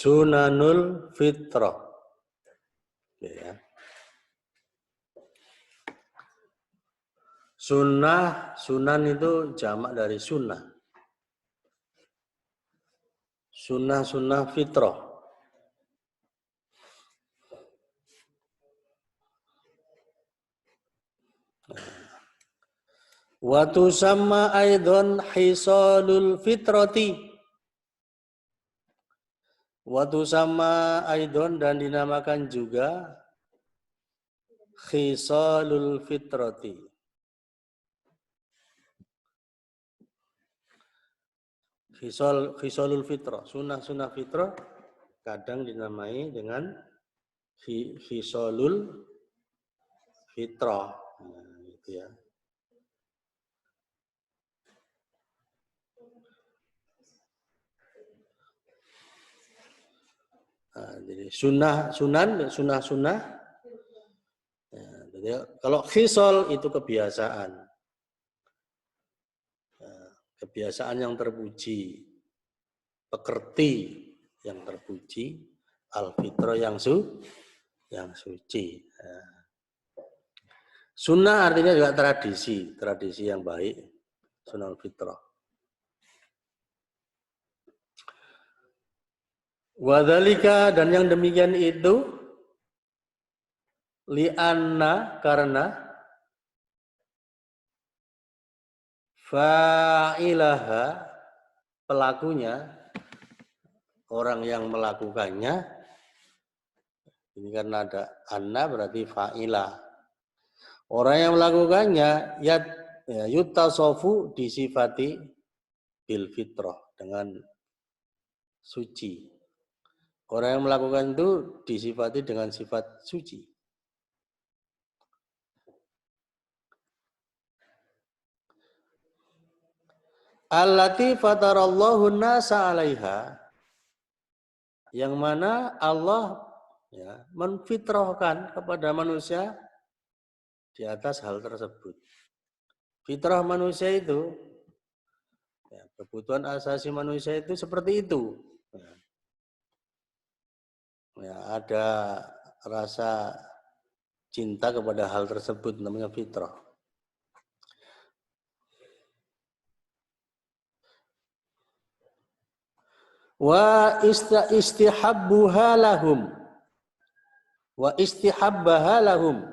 sunanul fitrah. Ya. Sunan itu jamak dari sunnah. Sunnah fitrah. Wa tusamma aidan hisalul fitrati. Wa tusamma aidan dan dinamakan juga khisalul fitrati. Khisalul fitrah, sunnah fitrah kadang dinamai dengan khisalul fitrah. Nah, gitu ya. Nah, jadi sunnah. Ya, jadi kalau khisal itu kebiasaan. Kebiasaan yang terpuji, pekerti yang terpuji, al-fitrah yang suci. Sunnah artinya juga tradisi yang baik, sunnah al-fitrah. Wadzalika dan yang demikian itu li'anna karena fa'ilaha pelakunya, orang yang melakukannya, ini karena ada anna berarti fa'ilah. Orang yang melakukannya yutasofu disifati bil fitrah dengan suci. Orang yang melakukan itu disifati dengan sifat suci. Allati fatarallahu nasa 'alaiha, yang mana Allah menfitrahkan kepada manusia di atas hal tersebut. Fitrah manusia itu, kebutuhan asasi manusia itu seperti itu. Ada rasa cinta kepada hal tersebut, namanya fitrah. Wa istihabbuha lahum. Wa istihabbaha lahum.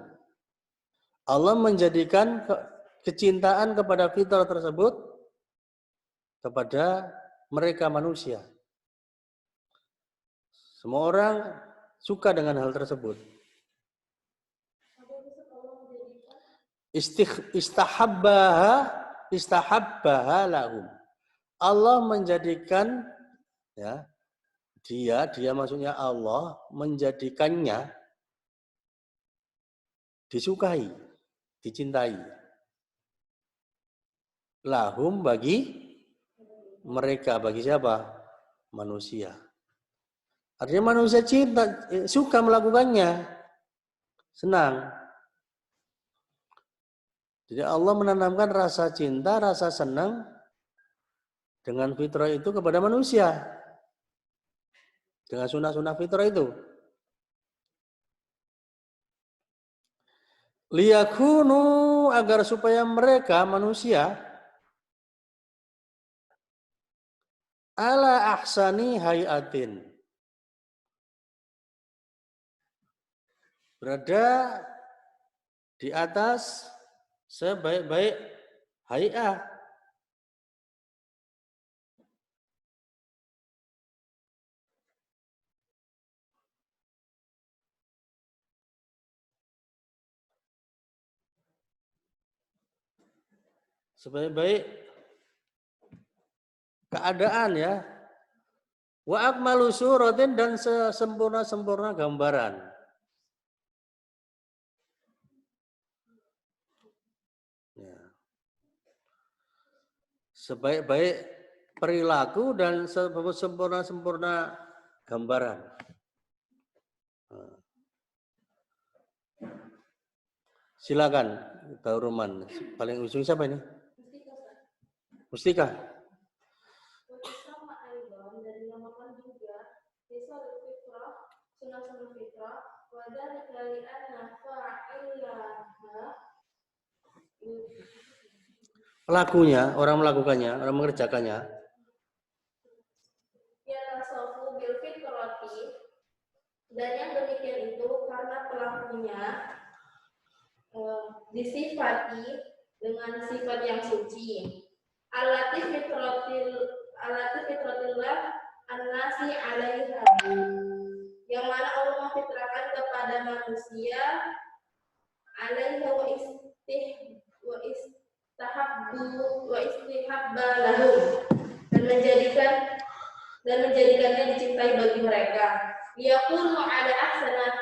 Allah menjadikan kecintaan kepada fitrah tersebut kepada mereka manusia. Semua orang suka dengan hal tersebut. Istahabbaha lahum. Allah menjadikan dia maksudnya Allah menjadikannya disukai, dicintai. Lahum bagi mereka, bagi siapa? Manusia. Artinya manusia cinta, suka melakukannya, senang. Jadi Allah menanamkan rasa cinta, rasa senang dengan fitrah itu kepada manusia. Dengan sunnah-sunnah fitrah itu. Liyakunu, agar supaya mereka manusia ala ahsani hayatin, berada di atas sebaik-baik hayat. Sebaik-baik keadaan ya. Wa akmalu suratin, dan sesempurna-sempurna gambaran. Ya. Sebaik-baik perilaku dan sempurna-sempurna gambaran. Silakan, Tauruman. Paling ujung siapa ini? Mustika. pelakunya, orang melakukannya, orang mengerjakannya. Yatasawfu bil fitrati, dan yang demikian itu karena pelakunya disifati dengan sifat yang suci. Alati fitratillah an-nasi alaiha, yang mana Allah memfitrahkan kepada manusia alaiha wa istihabba lahum, dan menjadikannya dicintai bagi mereka. Yaqulu ala ahsana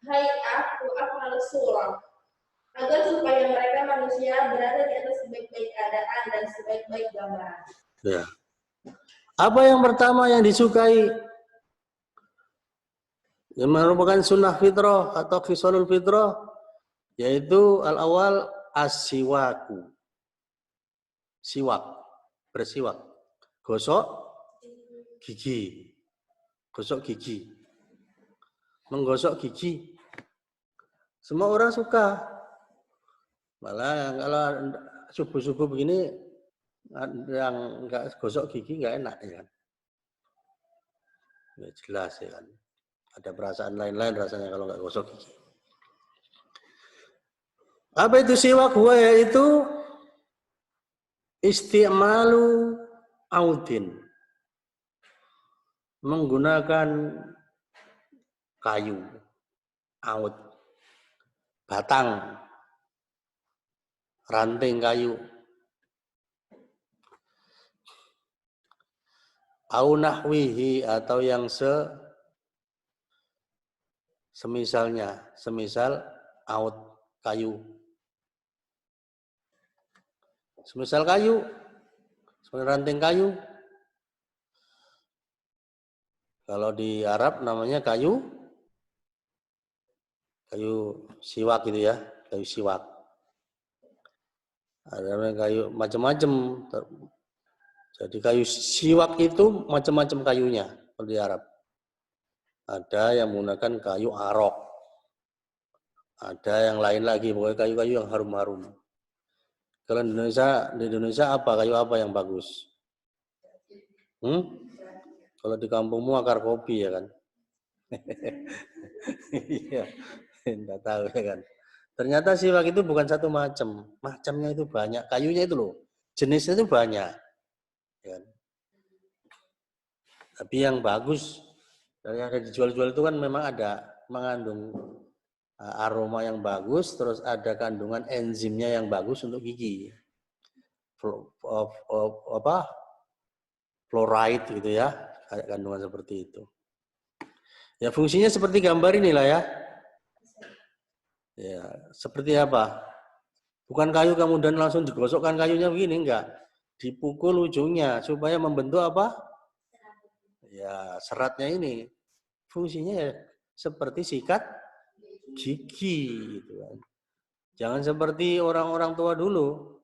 hay'ah wa akmal surah, agar supaya mereka manusia berada di atas sebaik-baik keadaan dan sebaik-baik gambaran. Ya. Apa yang pertama yang disukai? Yang merupakan sunnah fitrah atau khisalul fitrah, yaitu al-awal as-siwaku. Siwak, bersiwak. Gosok gigi. Gosok gigi. Menggosok gigi. Semua orang suka. Malah kalau subuh-subuh begini yang enggak gosok gigi enggak enak ya kan. Ya jelas ya kan. Ada perasaan lain-lain rasanya kalau enggak gosok gigi. Apa itu siwak? Yaitu isti'malu audin. Menggunakan kayu, aud, batang, ranting kayu, au nahwihi, atau yang semisalnya, semisal aud kayu. Semisal kayu, semisal ranting kayu. Kalau di Arab namanya kayu siwak gitu ya, kayu siwak. Ada kayu macam-macam. Jadi kayu siwak itu macam-macam kayunya kalau di Arab. Ada yang menggunakan kayu arok. Ada yang lain lagi, pokoknya kayu-kayu yang harum-harum. Kalau di Indonesia apa? Kayu apa yang bagus? Kalau di kampungmu akar kopi ya kan? Iya, enggak tahu ya kan. Ternyata siwak itu bukan satu macam. Macamnya itu banyak. Kayunya itu loh. Jenisnya itu banyak. Ya. Tapi yang bagus, yang ada dijual-jual itu kan memang ada mengandung aroma yang bagus, terus ada kandungan enzimnya yang bagus untuk gigi. Fluoride gitu ya, kandungan seperti itu. Ya fungsinya seperti gambar inilah ya. Ya, seperti apa? Bukan kayu kemudian langsung digosokkan kayunya begini, enggak. Dipukul ujungnya supaya membentuk apa? Ya, seratnya ini. Fungsinya ya seperti sikat gigi gitu kan. Jangan seperti orang-orang tua dulu.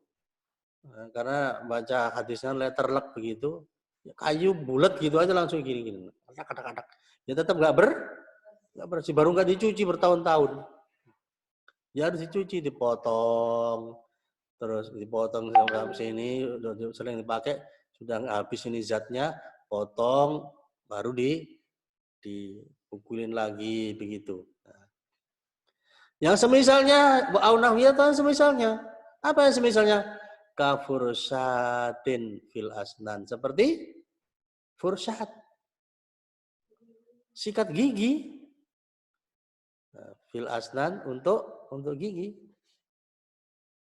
Karena baca hadisnya letterlek begitu, kayu bulat gitu aja langsung gini-gini. Kadang-kadang. Ya tetap enggak bersih, baru enggak dicuci bertahun-tahun. Ya harus dicuci, dipotong, terus dipotong sampai sini, sering dipakai, sudah habis ini zatnya, potong, baru dipukulin lagi begitu. Nah. Yang semisalnya, aunahwiyatan semisalnya, apa yang semisalnya? Kafursatin fil asnan, seperti fursat, sikat gigi, fil asnan untuk gigi,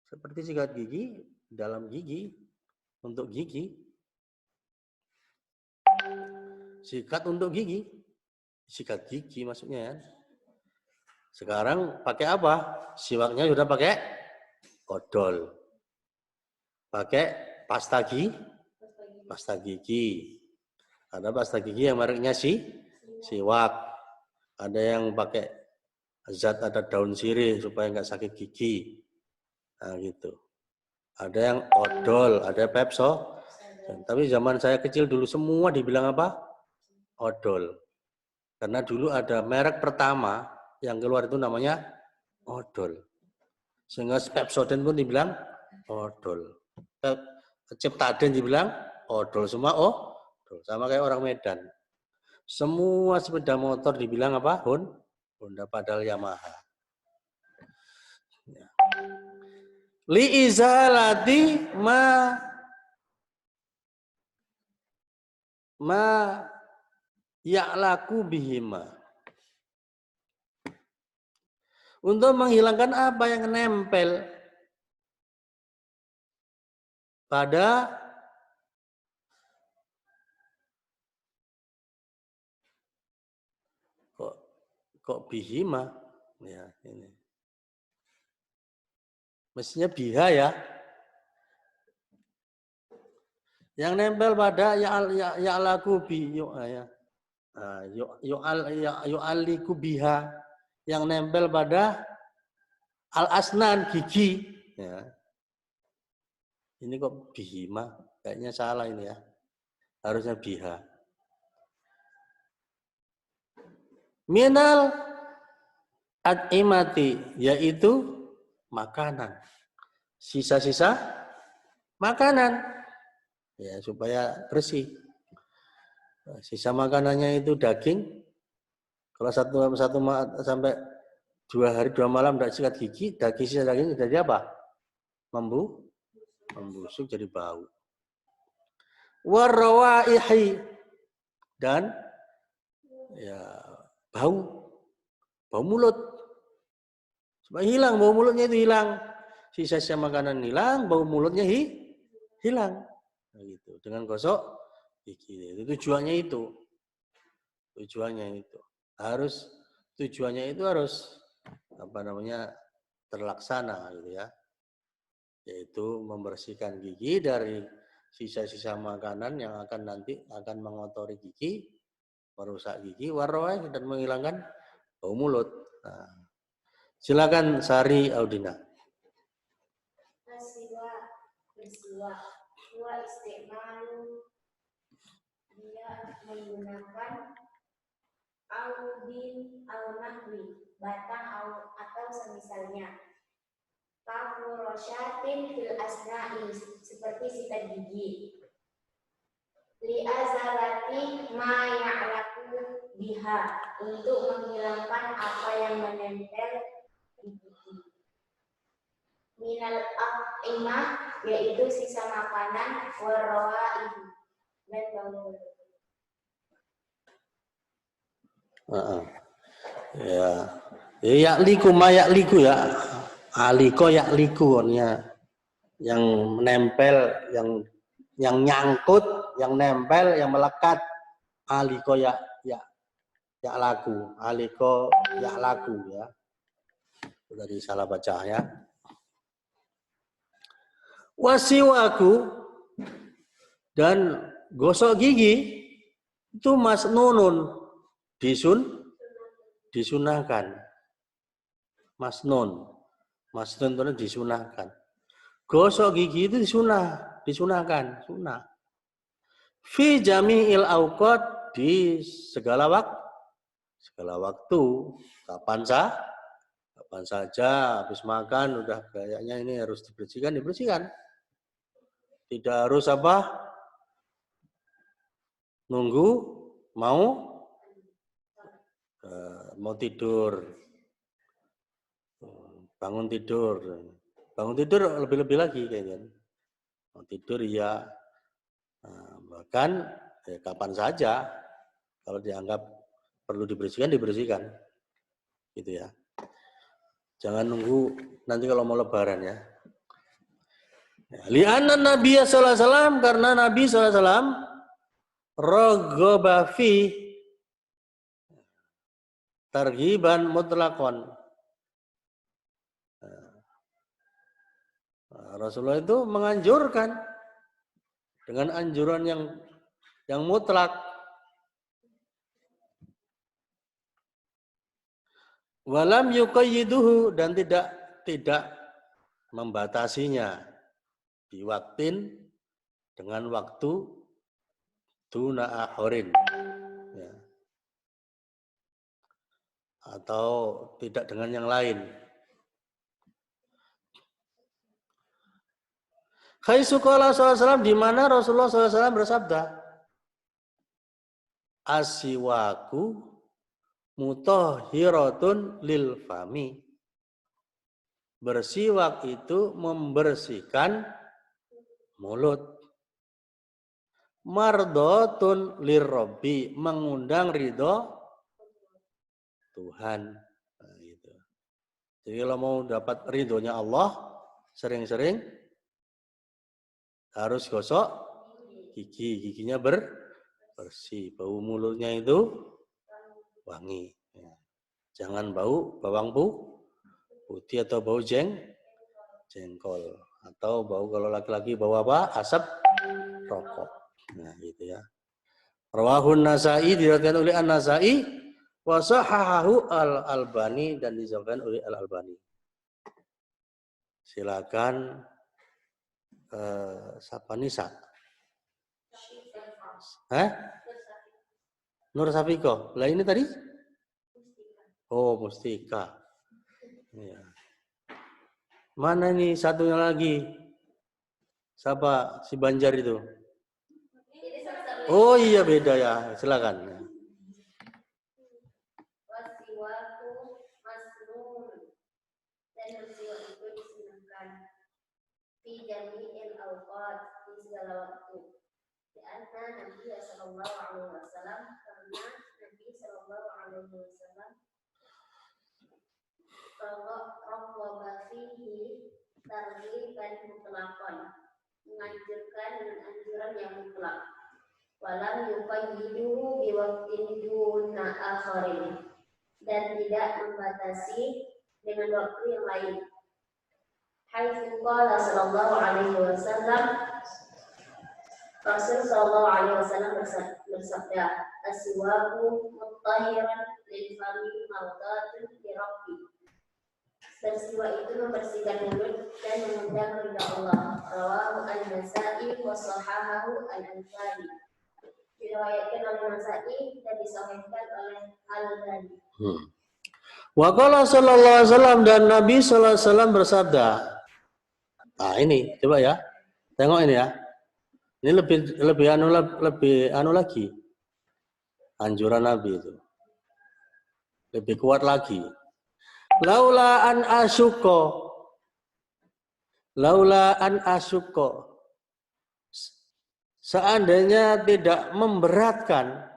seperti sikat gigi dalam gigi, untuk gigi, sikat untuk gigi, sikat gigi maksudnya ya. Sekarang pakai apa? Siwaknya sudah pakai odol, pakai pasta gigi. Ada pasta gigi yang mereknya siwak, ada yang pakai zat, ada daun sirih supaya nggak sakit gigi. Nah gitu. Ada yang odol, ada Pepso. Tapi zaman saya kecil dulu semua dibilang apa? Odol. Karena dulu ada merek pertama yang keluar itu namanya odol. Sehingga Pepsodent pun dibilang odol. Ciptaden dibilang odol semua, odol. Sama kayak orang Medan. Semua sepeda motor dibilang apa? Honda padahal Yamaha. Ya. Li izalati ma ya'laku bihima. Untuk menghilangkan apa yang nempel pada kok bihima ya ini. Mestinya biha ya. Yang nempel pada ya'laku bi ya. Yu'aliku biha, yang nempel pada al-asnan gigi ya. Ini kok bihima, kayaknya salah ini ya, harusnya biha. Minal at'imati, yaitu makanan, sisa-sisa makanan ya, supaya bersih. Sisa makanannya itu daging. Kalau satu sampai 2 hari 2 malam tidak sikat gigi, sisa daging jadi apa? Membusuk jadi bau. Warrawaihi, dan ya bau mulut. Supaya hilang, bau mulutnya itu hilang. Sisa-sisa makanan hilang, bau mulutnya hilang. Nah, gitu. Dengan gosok gigi. Tujuannya itu. Tujuannya itu harus terlaksana gitu ya. Yaitu membersihkan gigi dari sisa-sisa makanan yang nanti akan mengotori gigi, merusak gigi, warwai, dan menghilangkan bau mulut. Nah, silakan Sari Audina. Bersiwa, istimalu, dia menggunakan audin al-nahwi, batang atau semisalnya. Kafurosyatin fil asna'i, seperti sikat gigi. Li azalati ma ya'laku biha, untuk menghilangkan apa yang menempel di gigi. Minal aqimah, yaitu sisa makanan, warrawaihi, dan bau. Ya, yakliku ma yakliku ya. Aliko yakliku ya. Yang menempel, yang nyangkut, yang nempel, yang melekat. Aliko yaklaku. Aliko yaklaku ya. Tadi salah baca ya. Wasiwaku, dan gosok gigi itu masnunun, disunahkan. Masnun itu disunahkan. Gosok gigi itu disunahkan, sunnah. Fi jami'il awqat, di segala waktu, kapan saja habis makan udah kayaknya ini harus dibersihkan. Tidak harus nunggu mau tidur, bangun tidur lebih lagi kayaknya. Mau tidur ya, bahkan kapan saja kalau dianggap perlu dibersihkan, gitu ya. Jangan nunggu nanti kalau mau lebaran ya. Li'anna Nabi sallallahu alaihi wasallam, karena Nabi sallallahu alaihi wasallam raghaba fi targhiban mutlaqan. Rasulullah itu menganjurkan dengan anjuran yang mutlak. Walam yuqayyiduhu, dan tidak membatasinya biwaktin, dengan waktu, duna akhirin ya. Atau tidak dengan yang lain. Haitsu qala sallallahu di mana Rasulullah SAW bersabda, Asiwaku mutahhiratun lil fami. Bersiwak itu membersihkan mulut. Mardotun lirrabbi, mengundang ridho Tuhan. Nah, gitu. Jadi kalau mau dapat ridhonya Allah, sering-sering harus gosok gigi. Giginya bersih. Bau mulutnya itu wangi. Jangan bau bawang putih atau bau jengkol. Atau bau, kalau laki-laki bau apa? Asap rokok. Nah, gitu ya. Rawahun Nasa'i, diriwayatkan oleh An-Nasa'i, wa sahahahu Al-Albani, dan disahihkan oleh Al-Albani. Silakan siapa Nisa? Nur Safiko. Lah ini tadi? Oh, Mustika. Ya. Mana nih satunya lagi? Siapa si Banjar itu? Oh iya, beda ya. Silakan. Wasiwaku masnun, dan bersiwak itu disunahkan fi jami'il awqat, di segala waktu. Di anna Nabi sallallahu alaihi wasallam, karena Nabi sallallahu alaihi wasallam raghaba fihi targhiban mutlaqan, menganjurkan dengan anjuran yang mutlak. Walam yuqayyiduhu biwaqtin duna akharin, dan tidak membatasi dengan waktu yang lain. Haitsu qala sallallahu alaihi wasallam, Rasul sallallahu alaihi wasallam bersabda, aswaku mutahhiran lil fami mawdatun li rabbi. Bersiwak itu membersihkan mulut dan mengundang ridha Allah. Rawahu An-Nasa'i wa sahahahu Al-Albani. Diriwayatkan oleh Nasa'i dan disahihkan oleh Al-Albani. Wa qala sallallahu alaihi wasallam, dan Nabi sallallahu alaihi wasallam bersabda. Nah, ini coba ya. Tengok ini ya. Ini lebih anu lagi. Anjuran Nabi itu. Lebih kuat lagi. Laula an asyukko. Seandainya tidak memberatkan,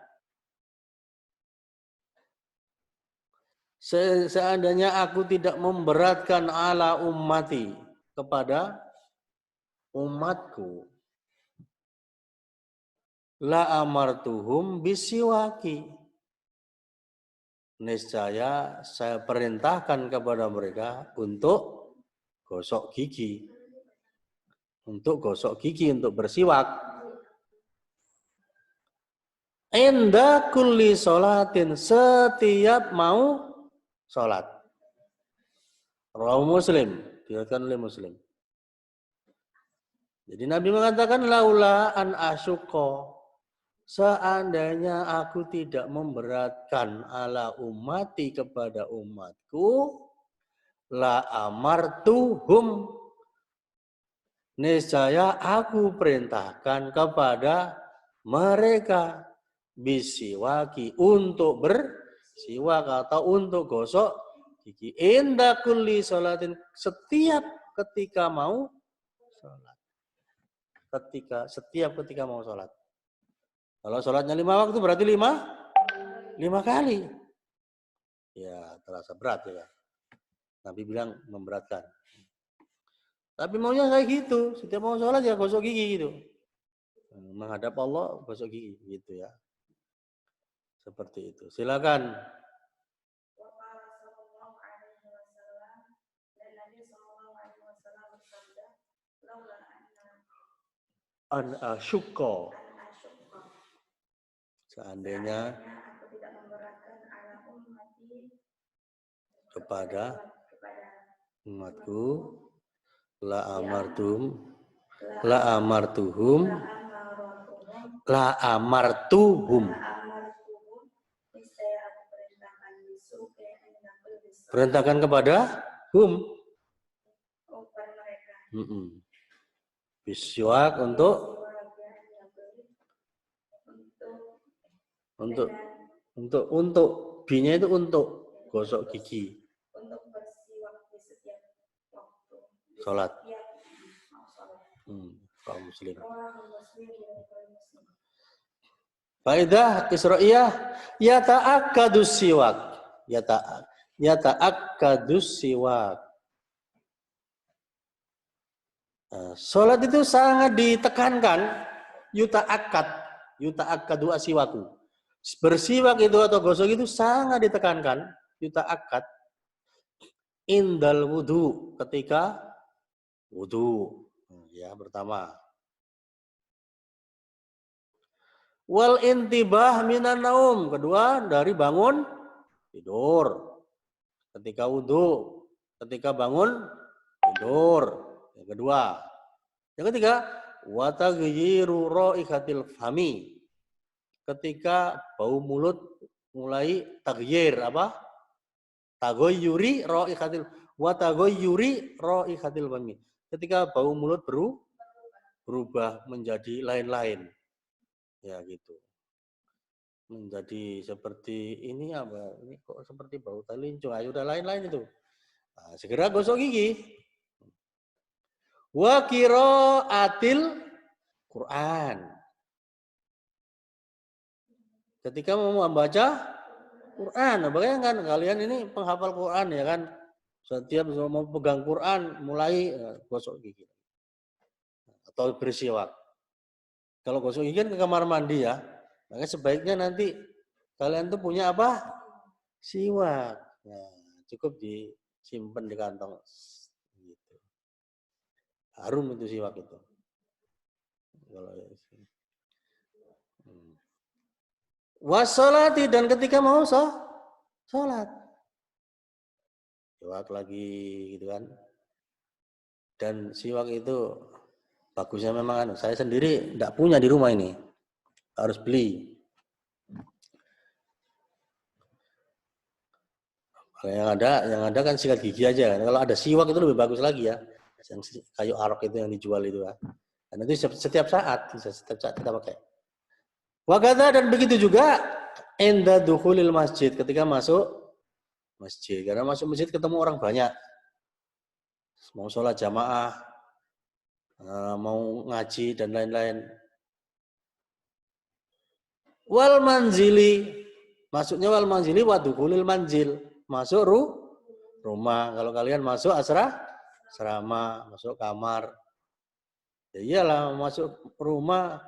seandainya aku tidak memberatkan ala ummati, kepada umatku, la amartuhum bisiwaki, niscaya saya perintahkan kepada mereka untuk gosok gigi, untuk bersiwak. Inda kulli sholatin, setiap mau sholat. Rawahu Muslim, diriwayatkan oleh Muslim. Jadi Nabi mengatakan laula an asyuqa, seandainya aku tidak memberatkan ala ummati, kepada umatku, la amartuhum, niscaya aku perintahkan kepada mereka, bisiwaki, untuk bersiwak atau untuk gosok gigi, inda kulli sholatin, setiap ketika mau sholat. Setiap ketika mau sholat. Kalau sholatnya 5 waktu berarti 5 kali. Ya, terasa berat ya. Nabi bilang memberatkan. Tapi maunya kayak gitu. Setiap mau sholat ya gosok gigi gitu. Menghadap Allah gosok gigi gitu ya. Seperti itu. Silakan. An asyukko, seandainya aku tidak memberatkan ala ummati, kepada umatku, la amartuhum perintahkan kepada hum, Bisiwak untuk binya itu untuk gosok gigi. Untuk bersiwak di setiap waktu. Sholat. Setiap sholat. Kaum muslim. Muslim. Faidah Isra'iyah yata'akkadus siwak. Yata'akkadus siwak. Sholat itu sangat ditekankan yuta'akkadu asiwaku. Bersiwak itu atau gosok itu sangat ditekankan yuta'akkad indal wudu, ketika wudu. Ya, pertama. Wal intibah minan naum, kedua dari bangun tidur. Ketika wudu, ketika bangun tidur. Yang kedua. Yang ketiga, wa taghyiru raihatil fami. Ketika bau mulut mulai taghyir apa? Taghayyuri raihatil wa taghayyuri raihatil fami. Ketika bau mulut berubah menjadi lain-lain. Ya gitu. Menjadi seperti ini apa? Ini kok seperti bau talincung. Ayo udah lain-lain itu. Nah, segera gosok gigi. Wa qiraatil Quran. Ketika mau membaca Quran, bayangkan kalian ini penghafal Quran ya kan. Setiap mau pegang Quran mulai gosok gigi. Atau bersiwak. Kalau gosok gigi kan ke kamar mandi ya. Maka sebaiknya nanti kalian tuh punya apa? Siwak. Nah, cukup disimpan di kantong. Gitu. Harum itu siwak itu. Wassalati, dan ketika mau sholat. Siwak lagi gitu kan. Dan siwak itu bagusnya memang saya sendiri tidak punya di rumah ini. Harus beli. Kalau yang ada kan sikat gigi aja kan. Kalau ada siwak itu lebih bagus lagi ya. Yang kayu arok itu yang dijual itu ya. Dan itu setiap saat kita pakai. Wakada, dan begitu juga inda dukhulil masjid, ketika masuk masjid. Karena masuk masjid ketemu orang banyak. Mau sholat jamaah, mau ngaji dan lain-lain. Wal manzili, masuknya wal manzili wa dukhulil manzil. Masuk rumah. Kalau kalian masuk asrama, masuk kamar. Ya iyalah masuk rumah.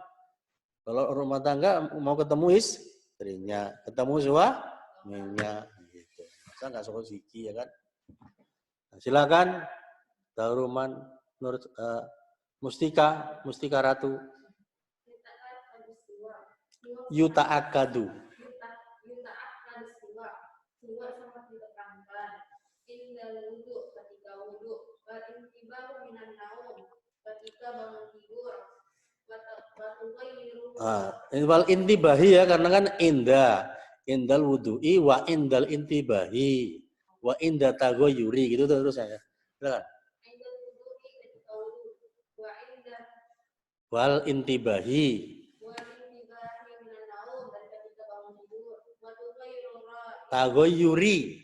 Kalau rumah tangga mau ketemu istrinya, ketemu suaminya, gitu. Masa nggak sokok gigi ya kan? Nah, silakan Daruman Nur Mustika Ratu. Yuta'akkadu. Siwak sangat ditekankan. Indal wudu, ketika wudu. Wal intibahu minan naum, ketika bangun tidur. Wal intibahi ya, karena kan indal wudu'i wa indal intibahi wa inda taghayyuri gitu terus saya. Silakan. Indal wudu'i ketika wudu, wa inda wal intibahi minan naum, dan ketika bangun tidur. Wa taghayyuri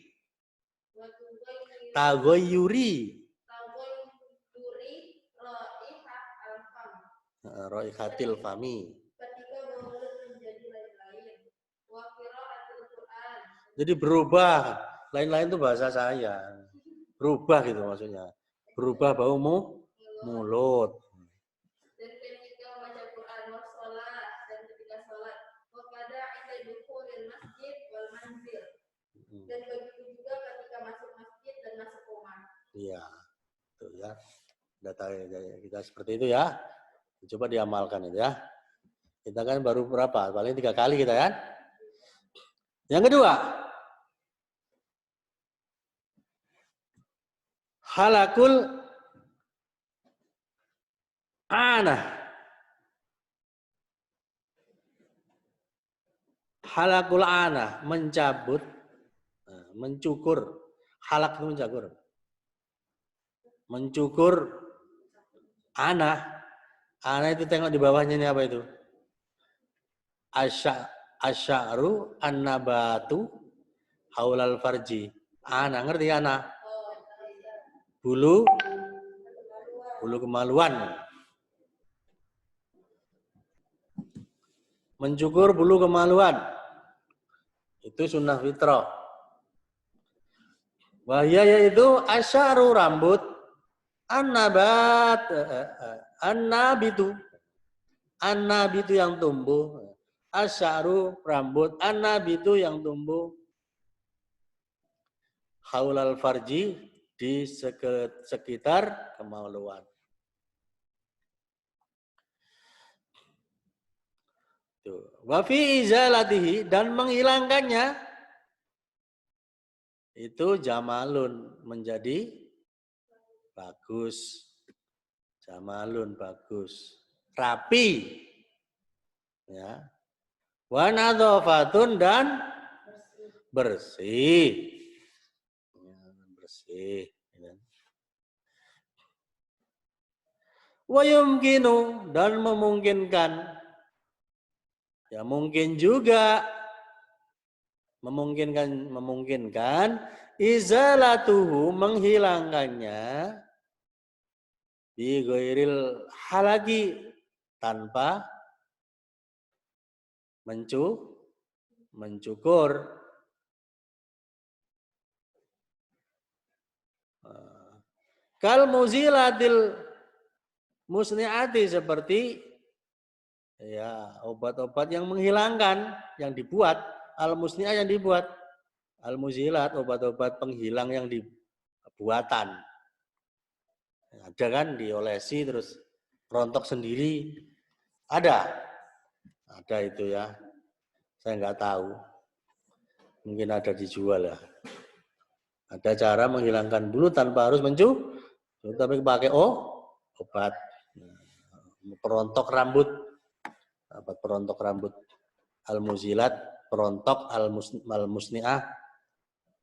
raihatil fami. Ketika bau mulut menjadi lain-lain. Wa qiraatil Quran. Jadi berubah. Lain-lain itu bahasa saya. Berubah gitu maksudnya. Berubah bau mulut. Dan ketika membaca Quran wa sholat, dan ketika sholat. Wa qada 'inda dukhulil masjid wal manzil. Dan begitu juga ketika masuk masjid dan masuk rumah. Iya. Itu ya. Data kita seperti itu ya. Coba diamalkan itu ya. Kita kan baru berapa? Paling 3 kali kita kan. Yang kedua, halakul anah. Halakul anah, mencabut, mencukur. Halak itu mencukur anah. Ana itu tengok di bawahnya ini apa itu? Asy'aru annabatu haulal farji. Ana ngerti ana? Bulu kemaluan. Mencukur bulu kemaluan. Itu sunnah fitrah. Wahya yaitu asy'aru rambut, annabitu yang tumbuh. Asy'aru rambut, annabitu yang tumbuh. Haulal farji di sekitar kemaluan. Wa fi izalatihi dan menghilangkannya itu jamalun menjadi bagus. Jamalun bagus. Rapi. Ya. Wa nadhafatun dan bersih. Ya, bersih. Wa yumkinu dan memungkinkan. Ya mungkin juga memungkinkan izalatuhu menghilangkannya bi ghairil halaki tanpa mencukur. Kal muzilatil musniati seperti ya obat-obat yang menghilangkan yang dibuat, al-musni'ah yang dibuat, al-muzilat obat-obat penghilang yang dibuatan. Ada kan diolesi terus rontok sendiri. Ada itu ya. Saya nggak tahu. Mungkin ada dijual ya. Ada cara menghilangkan bulu tanpa harus mencukur, tapi pakai obat perontok rambut. Perontok rambut al-muzilat, perontok al-musni'ah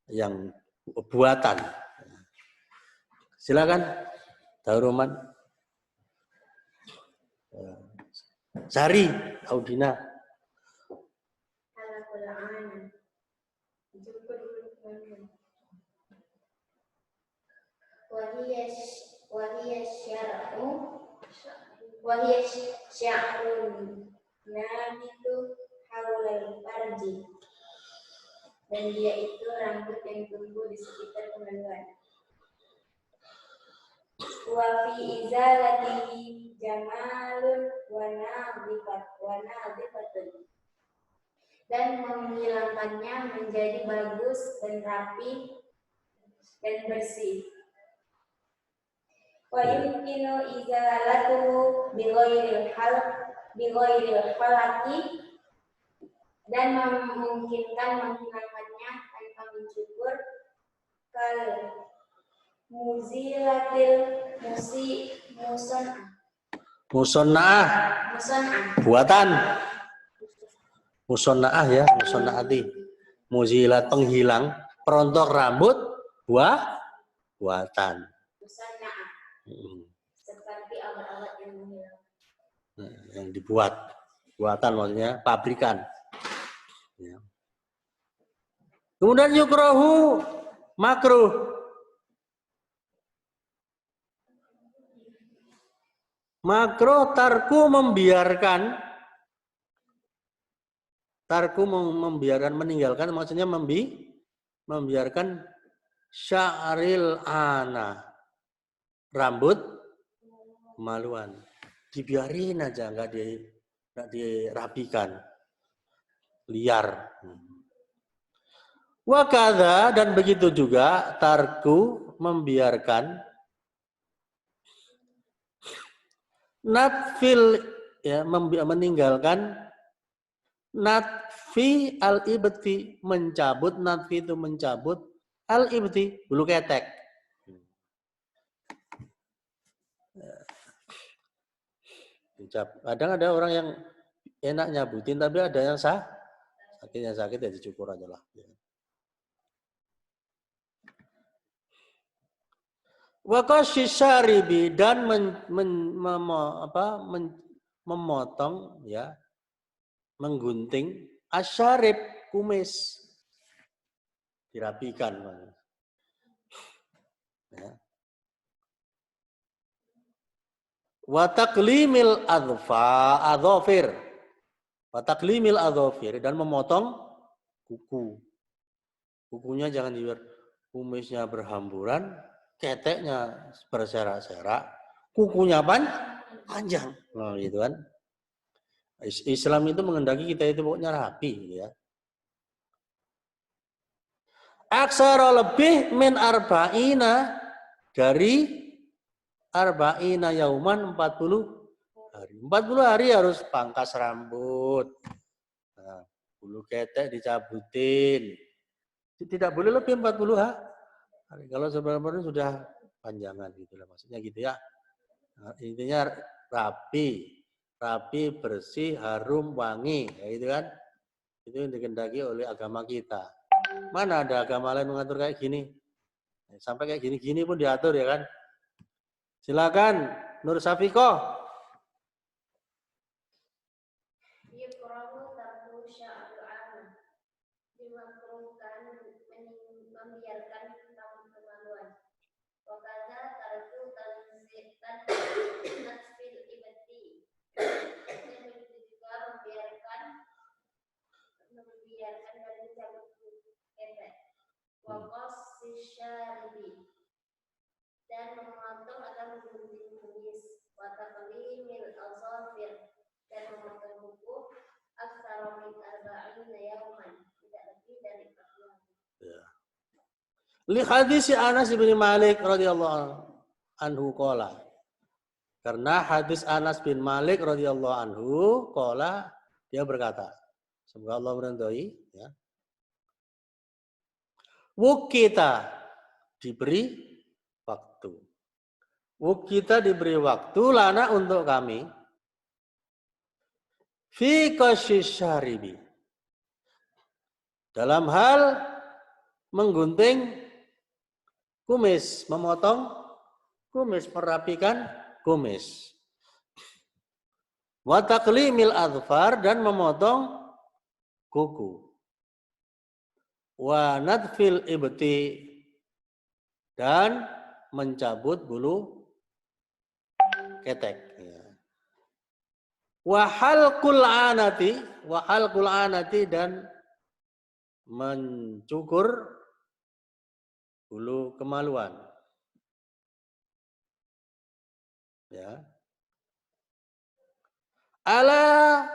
yang buatan. Silakan Dauroman. Sari Audina. Wahiyya sya'run nabitu haulal farji, dan dia itu rambut yang tumbuh di sekitar kemaluan. Wa fi izalatihi jamalun wa nadhifatun, dan menghilangkannya menjadi bagus dan rapi dan bersih. Wa yumkinu izalatuhu bi ghairil halaki, dan memungkinkan menghilangkannya tanpa mencukur. Kal muzilatil musonna'ah buatan. Musonna'ah ya, musonna'ati. Muzilat penghilang, perontok rambut, buatan. Musonna'ah. Seperti alat-alat yang menghilang. Yang dibuat. Buatan maksudnya pabrikan. Ya. Kemudian yukrahu makruh. Makruh tarku membiarkan. Tarku membiarkan, meninggalkan maksudnya membiarkan sya'ril ana. Rambut kemaluan. Dibiarin aja, nggak dirapikan. Liar. Wakadha, dan begitu juga tarku membiarkan natfil, ya, meninggalkan natfi al-ibti, mencabut. Natfi itu mencabut, al-ibti bulu ketek. Kadang ada orang yang enak nyabutin, tapi ada yang sakit ya dicukur aja lah. Wa qasyaribi dan memotong ya, menggunting asyarib kumis, dirapikan. Ya. Wa taqlimil adzafir. Wa taqlimil adzafir dan memotong kuku. Kukunya jangan dibiar kumisnya berhamburan, keteknya berserak-serak, kukunya panjang. Nah, gitu kan. Islam itu menghendaki kita itu pokoknya rapi gitu ya. Aksara lebih min arba'ina dari arba'ina yauman 40 hari. 40 hari harus pangkas rambut. Nah, bulu ketek dicabutin. Tidak boleh lebih 40 hari. Kalau sebenarnya sudah panjangan gitu lah maksudnya gitu ya. Nah, intinya rapi, bersih, harum, wangi, ya gitu kan. Itu yang dikehendaki oleh agama kita. Mana ada agama lain mengatur kayak gini? Sampai kayak gini-gini pun diatur ya kan. Silakan Nur Safiko. Yukrahu tarku sya'ru'ana. Dimakruhkan membiarkan kemaluan. Wakada tarku tansitan nasfil ibati. Dan begitu juga membiarkan dari cabut ketek. Wakos syaribi. Dan memotong atau menggunting kumis, wataqlimil azafir dan memotong kuku, aktsara min arba'ina yauman, tidak lebih dari 40 hari. Ya. Li hadis Anas bin Malik radhiyallahu anhu qala. Karena hadis Anas bin Malik radhiyallahu anhu qala, dia berkata, semoga Allah meridhai ya. Kita diberi waktu. Kita diberi waktu lana untuk kami. Fi qasyaribi. Dalam hal menggunting kumis, memotong kumis, merapikan kumis. Wa taqlimil adzfar dan memotong kuku. Wa nadfil ibti dan mencabut bulu ketek. Wa halqul anati dan mencukur bulu kemaluan. Ya. Ala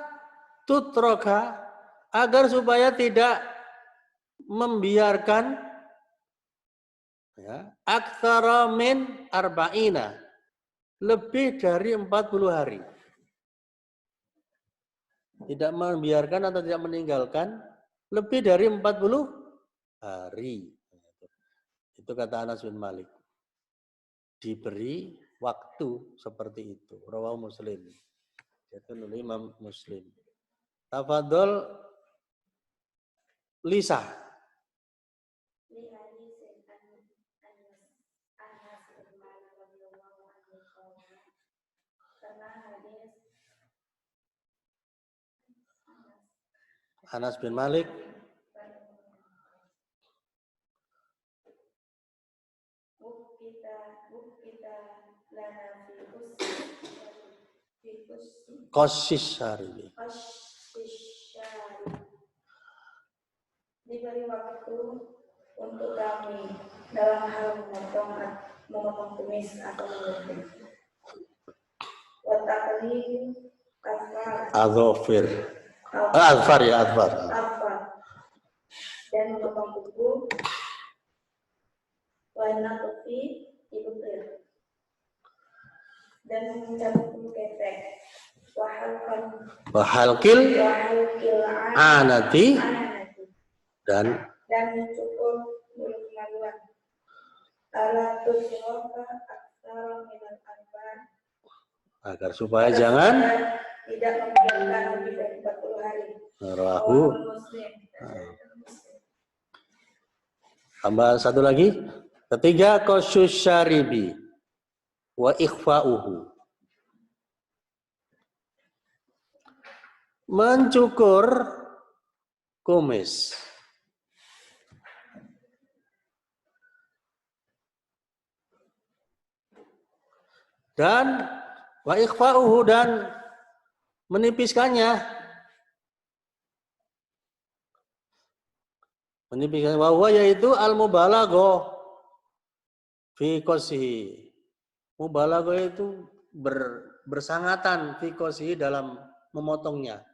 tutroka, agar supaya tidak membiarkan ya, aktsara min arba'ina, lebih dari 40 hari. Tidak membiarkan atau tidak meninggalkan lebih dari 40 hari. Itu kata Anas bin Malik. Diberi waktu seperti itu. Rawahu Muslim. Itu oleh Imam Muslim. Tafadhol Lisa. Anas bin Malik Qasyaribi. Diberi waktu untuk kami dalam hal memotong kumis atau menggunting. Wataqlim Adzafir. Adzfar ya, adzfar. Dan memotong kuku. Wanatufi ibtir. Dan mencabut bulu ketek. Wahalkil anati dan mencukur bulu kemaluan. Ala tusroka aksara minal arban. Agar supaya jangan tidak membiarkan lebih dari 40 hari. Tambah satu lagi. Ketiga, qasyus syaribi wa ikhfa'uhu. Mencukur kumis. Dan wa ikhfa'uhu, dan menipiskannya. Menipiskannya. Wa huwa yaitu al-mubalagho fi qasihi. Mubalagho itu bersangatan fi qasihi, dalam memotongnya.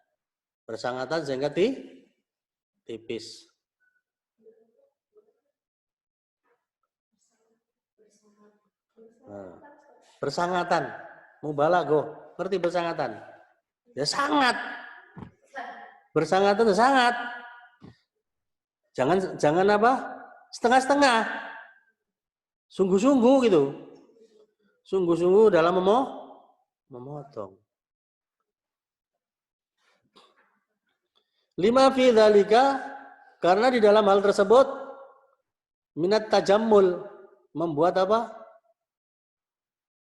Bersangatan sehingga tipis. Nah, bersangatan, mubalagho, ngerti bersangatan? Ya sangat. Bersangatan sangat. Jangan apa? Setengah-setengah. Sungguh-sungguh gitu. Sungguh-sungguh dalam memotong. Lima fi dzalika, karena di dalam hal tersebut minat tajammul, membuat apa?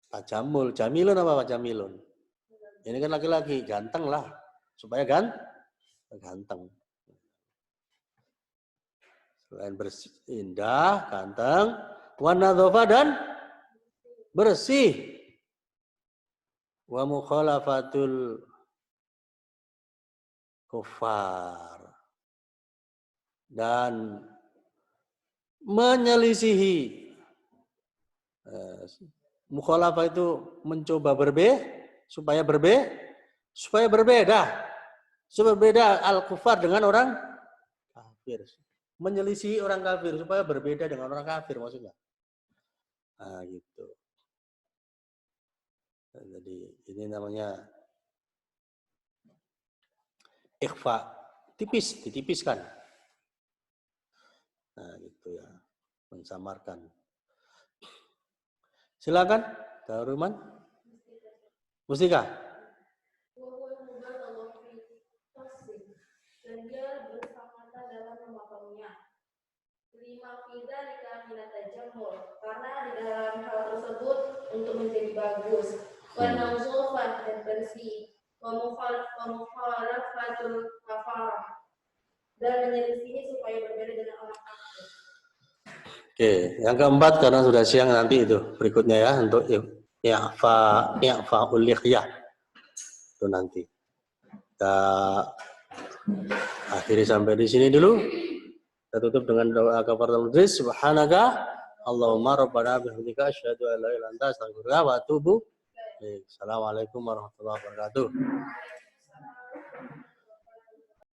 Tajammul, jamilun apa jamilun? Ini kan laki-laki, ganteng lah, supaya ganteng. Selain bersih, indah, ganteng, wa nadhafa, dan bersih. Wa mukhalafatul kufar, dan menyelisihi. Mukhalafah itu mencoba supaya berbeda al-kufar dengan orang kafir. Menyelisihi orang kafir supaya berbeda dengan orang kafir maksudnya. Nah, gitu. Jadi ini namanya ikhfa, ditipiskan. Nah, gitu ya, mensamarkan. Silakan, Daruman. Mustika. Dan dia bersangatan dalam memotongnya. Lima fida dikamilah tajammul, karena di dalam hal tersebut untuk menjadi bagus. Wa nawzufan, dan bersih. Wa mukhalafatul kafarah, dan menyelisihi supaya berbeda dengan orang kafir. Oke, yang keempat karena sudah siang, nanti itu berikutnya ya, untuk i'fa'ul lihyah. Itu nanti. Kita akhiri sampai di sini dulu. Kita tutup dengan doa kafaratul majlis. Subhanaka Allahumma rabbana bihamdika asyhadu an la ilaha illa anta astaghfiruka wa atubu ilaik. Assalamualaikum warahmatullahi wabarakatuh.